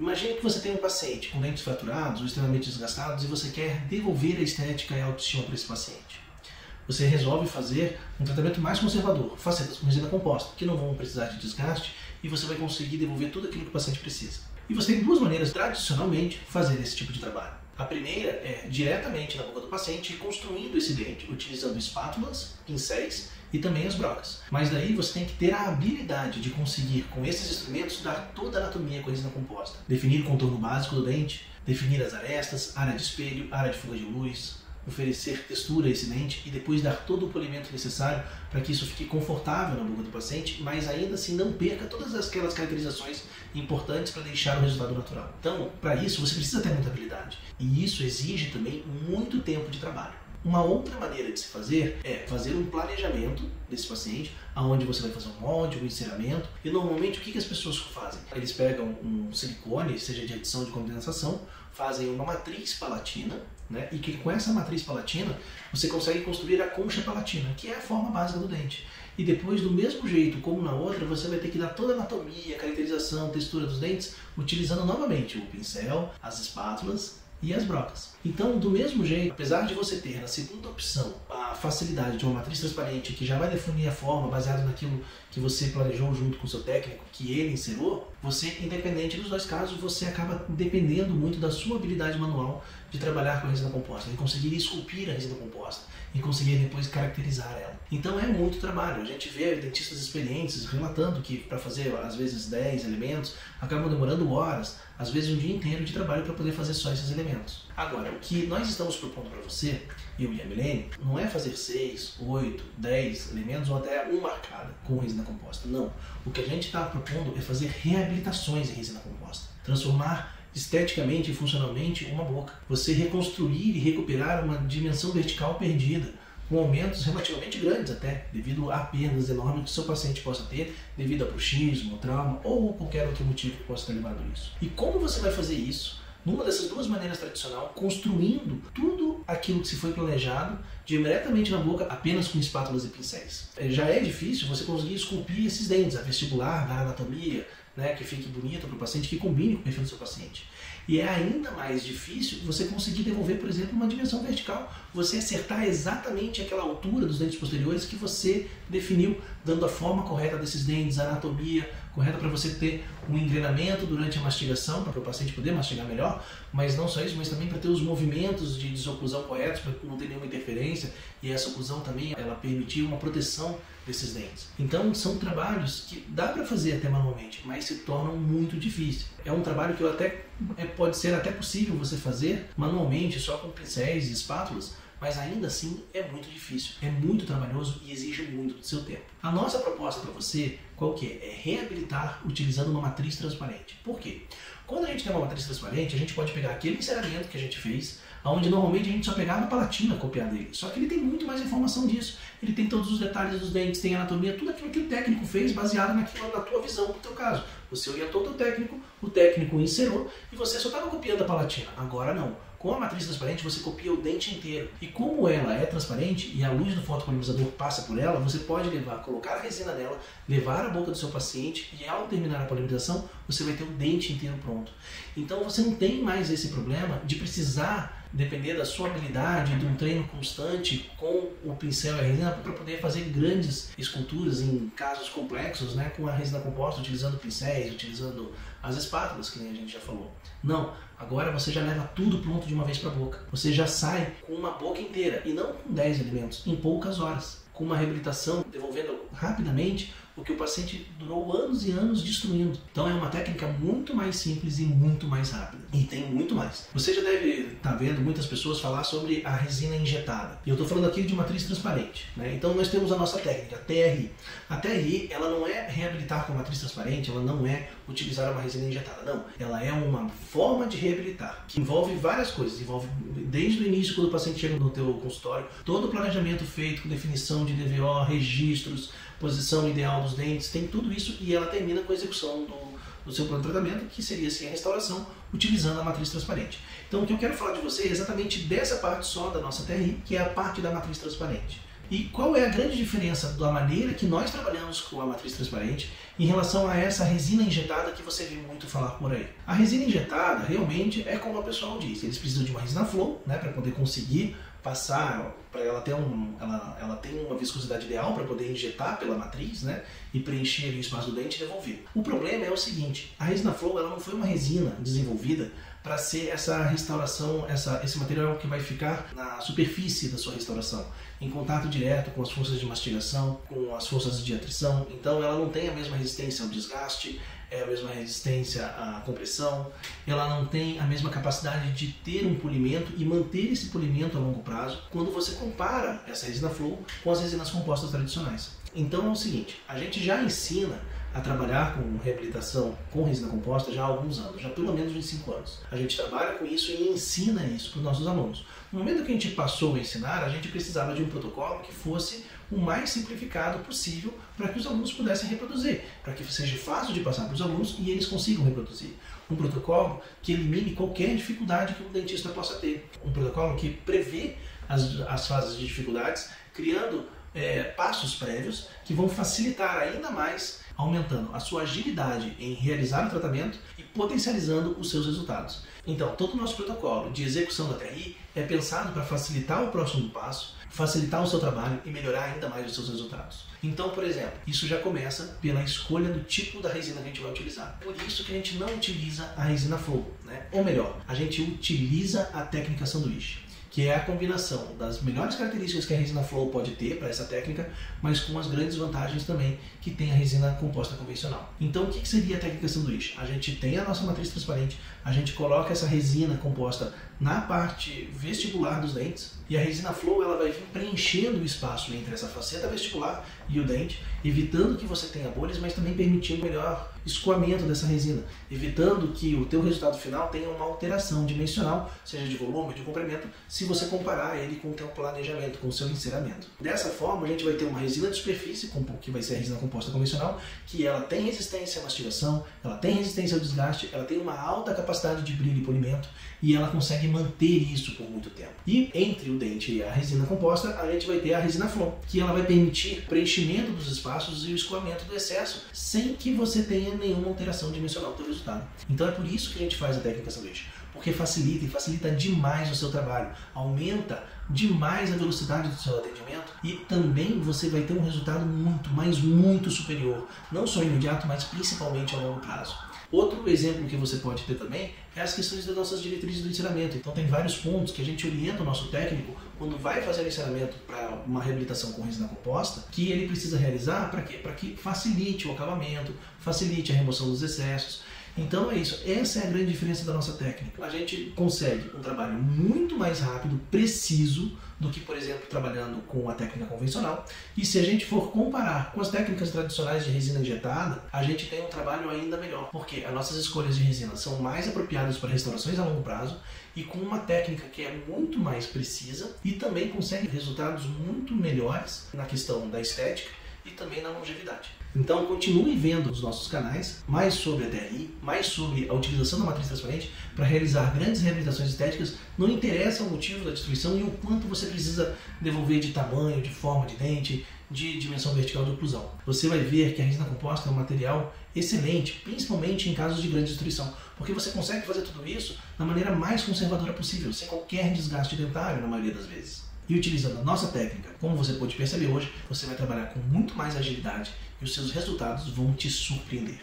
Imagine que você tem um paciente com dentes fraturados ou extremamente desgastados e você quer devolver a estética e a autoestima para esse paciente. Você resolve fazer um tratamento mais conservador, facetas com resina composta, que não vão precisar de desgaste e você vai conseguir devolver tudo aquilo que o paciente precisa. E você tem duas maneiras, tradicionalmente, de fazer esse tipo de trabalho. A primeira é diretamente na boca do paciente, construindo esse dente, utilizando espátulas, pincéis e também as brocas. Mas daí você tem que ter a habilidade de conseguir, com esses instrumentos, dar toda a anatomia com a resina composta. Definir o contorno básico do dente, definir as arestas, área de espelho, área de fuga de luz, oferecer textura a esse dente e depois dar todo o polimento necessário para que isso fique confortável na boca do paciente, mas ainda assim não perca todas aquelas caracterizações importantes para deixar o resultado natural. Então, para isso, você precisa ter muita habilidade e isso exige também muito tempo de trabalho. Uma outra maneira de se fazer é fazer um planejamento desse paciente, onde você vai fazer um molde, um enceramento, e normalmente o que as pessoas fazem? Eles pegam um silicone, seja de adição ou de condensação, fazem uma matriz palatina, né? E que com essa matriz palatina você consegue construir a concha palatina, que é a forma básica do dente. E depois, do mesmo jeito como na outra, você vai ter que dar toda a anatomia, caracterização, textura dos dentes, utilizando novamente o pincel, as espátulas e as brocas. Então, do mesmo jeito, apesar de você ter na segunda opção a facilidade de uma matriz transparente que já vai definir a forma baseado naquilo que você planejou junto com o seu técnico, que ele inserou, você, independente dos dois casos, você acaba dependendo muito da sua habilidade manual de trabalhar com a resina composta, de conseguir esculpir a resina composta e conseguir depois caracterizar ela. Então é muito trabalho. A gente vê dentistas experientes relatando que para fazer às vezes 10 elementos acabam demorando horas, às vezes um dia inteiro de trabalho para poder fazer só esses elementos. Agora, o que nós estamos propondo para você, eu e a Milene, não é fazer 6, 8, 10 elementos ou até um marcada com resina composta. Não. O que a gente está propondo é fazer reabilitações em resina composta. Transformar esteticamente e funcionalmente uma boca. Você reconstruir e recuperar uma dimensão vertical perdida, com aumentos relativamente grandes até, devido a perdas enormes que o seu paciente possa ter, devido a bruxismo, trauma ou qualquer outro motivo que possa ter levado a isso. E como você vai fazer isso? Numa dessas duas maneiras tradicionais, construindo tudo aquilo que se foi planejado diretamente na boca, apenas com espátulas e pincéis. Já é difícil você conseguir esculpir esses dentes, a vestibular, dar anatomia, né, que fique bonito para o paciente, que combine com o perfil do seu paciente. E é ainda mais difícil você conseguir devolver, por exemplo, uma dimensão vertical, você acertar exatamente aquela altura dos dentes posteriores que você definiu, dando a forma correta desses dentes, a anatomia correta para você ter um engrenamento durante a mastigação, para o paciente poder mastigar melhor, mas não só isso, mas também para ter os movimentos de desoclusão corretos, para não ter nenhuma interferência, e essa oclusão também, ela permitir uma proteção desses dentes. Então são trabalhos que dá para fazer até manualmente, mas se tornam muito difíceis. É um trabalho que pode ser até possível você fazer manualmente, só com pincéis e espátulas, mas ainda assim é muito difícil, é muito trabalhoso e exige muito do seu tempo. A nossa proposta para você, qual que é? É reabilitar utilizando uma matriz transparente. Por quê? Quando a gente tem uma matriz transparente, a gente pode pegar aquele enceramento que a gente fez, onde normalmente a gente só pegava a palatina copiar dele. Só que ele tem muito mais informação disso. Ele tem todos os detalhes dos dentes, tem anatomia, tudo aquilo que o técnico fez baseado na tua visão, no teu caso. Você orientou o técnico inserou e você só estava copiando a palatina. Agora não. Com a matriz transparente você copia o dente inteiro. E como ela é transparente e a luz do fotopolimizador passa por ela, você pode colocar a resina nela, levar à boca do seu paciente e ao terminar a polimização você vai ter o dente inteiro pronto. Então você não tem mais esse problema de precisar depender da sua habilidade, de um treino constante com o pincel e a resina para poder fazer grandes esculturas em casos complexos, né, com a resina composta, utilizando pincéis, utilizando as espátulas, que nem a gente já falou. Não, agora você já leva tudo pronto de uma vez para a boca. Você já sai com uma boca inteira e não com 10 elementos, em poucas horas. Com uma reabilitação, devolvendo rapidamente o que o paciente durou anos e anos destruindo. Então é uma técnica muito mais simples e muito mais rápida. E tem muito mais. Você já deve estar vendo muitas pessoas falar sobre a resina injetada. E eu estou falando aqui de matriz transparente, né? Então nós temos a nossa técnica, a TRI. A TRI, ela não é reabilitar com matriz transparente, ela não é utilizar uma resina injetada, não. Ela é uma forma de reabilitar, que envolve várias coisas. Envolve desde o início, quando o paciente chega no teu consultório, todo o planejamento feito com definição de DVO, registros, posição ideal dos dentes, tem tudo isso e ela termina com a execução do seu plano de tratamento, que seria assim, a restauração, utilizando a matriz transparente. Então o que eu quero falar de você é exatamente dessa parte só da nossa TRI, que é a parte da matriz transparente. E qual é a grande diferença da maneira que nós trabalhamos com a matriz transparente em relação a essa resina injetada que você vê muito falar por aí? A resina injetada realmente é como o pessoal diz, eles precisam de uma resina flow, né, para poder conseguir passar, para ela ter ela tem uma viscosidade ideal para poder injetar pela matriz, né, e preencher o espaço do dente e devolver. O problema é o seguinte, a resina flow ela não foi uma resina desenvolvida para ser essa restauração, esse material que vai ficar na superfície da sua restauração, em contato direto com as forças de mastigação, com as forças de atrição. Então ela não tem a mesma resistência ao desgaste, a mesma resistência à compressão, ela não tem a mesma capacidade de ter um polimento e manter esse polimento a longo prazo quando você compara essa resina flow com as resinas compostas tradicionais. Então é o seguinte, a gente já ensina a trabalhar com reabilitação com resina composta já há alguns anos, já pelo menos 25 anos. A gente trabalha com isso e ensina isso para os nossos alunos. No momento que a gente passou a ensinar, a gente precisava de um protocolo que fosse o mais simplificado possível para que os alunos pudessem reproduzir, para que seja fácil de passar para os alunos e eles consigam reproduzir. Um protocolo que elimine qualquer dificuldade que o dentista possa ter. Um protocolo que prevê as fases de dificuldades, criando passos prévios que vão facilitar ainda mais, aumentando a sua agilidade em realizar o tratamento e potencializando os seus resultados. Então, todo o nosso protocolo de execução da TRI é pensado para facilitar o próximo passo, facilitar o seu trabalho e melhorar ainda mais os seus resultados. Então, por exemplo, isso já começa pela escolha do tipo da resina que a gente vai utilizar. Por isso que a gente não utiliza a resina flow, né? Ou melhor, a gente utiliza a técnica sanduíche, que é a combinação das melhores características que a resina flow pode ter para essa técnica, mas com as grandes vantagens também que tem a resina composta convencional. Então, o que seria a técnica sanduíche? A gente tem a nossa matriz transparente, a gente coloca essa resina composta na parte vestibular dos dentes, e a resina flow ela vai vir preenchendo o espaço entre essa faceta vestibular e o dente, evitando que você tenha bolhas, mas também permitindo melhor escoamento dessa resina, evitando que o teu resultado final tenha uma alteração dimensional, seja de volume ou de comprimento, se você comparar ele com o teu planejamento, com o seu enceramento. Dessa forma, a gente vai ter uma resina de superfície, que vai ser a resina composta convencional, que ela tem resistência à mastigação, ela tem resistência ao desgaste, ela tem uma alta capacidade de brilho e polimento, e ela consegue manter isso por muito tempo. E entre o dente e a resina composta, a gente vai ter a resina flow, que ela vai permitir preenchimento dos espaços e o escoamento do excesso, sem que você tenha nenhuma alteração dimensional do seu resultado. Então é por isso que a gente faz a técnica sanduíche, porque facilita demais o seu trabalho, aumenta demais a velocidade do seu atendimento e também você vai ter um resultado muito superior, não só imediato, mas principalmente a longo prazo. Outro exemplo que você pode ter também é as questões das nossas diretrizes do ensinamento. Então tem vários pontos que a gente orienta o nosso técnico quando vai fazer o ensinamento para uma reabilitação com resina composta, que ele precisa realizar para quê? Para que facilite o acabamento, facilite a remoção dos excessos. Então é isso, essa é a grande diferença da nossa técnica. A gente consegue um trabalho muito mais rápido, preciso, do que, por exemplo, trabalhando com a técnica convencional. E se a gente for comparar com as técnicas tradicionais de resina injetada, a gente tem um trabalho ainda melhor, porque as nossas escolhas de resina são mais apropriadas para restaurações a longo prazo e com uma técnica que é muito mais precisa e também consegue resultados muito melhores na questão da estética e também na longevidade. Então continue vendo os nossos canais, mais sobre a TRI, mais sobre a utilização da matriz transparente para realizar grandes reabilitações estéticas. Não interessa o motivo da destruição e o quanto você precisa devolver de tamanho, de forma de dente, de dimensão vertical de oclusão. Você vai ver que a resina composta é um material excelente, principalmente em casos de grande destruição, porque você consegue fazer tudo isso da maneira mais conservadora possível, sem qualquer desgaste dentário na maioria das vezes. E utilizando a nossa técnica, como você pode perceber hoje, você vai trabalhar com muito mais agilidade e os seus resultados vão te surpreender.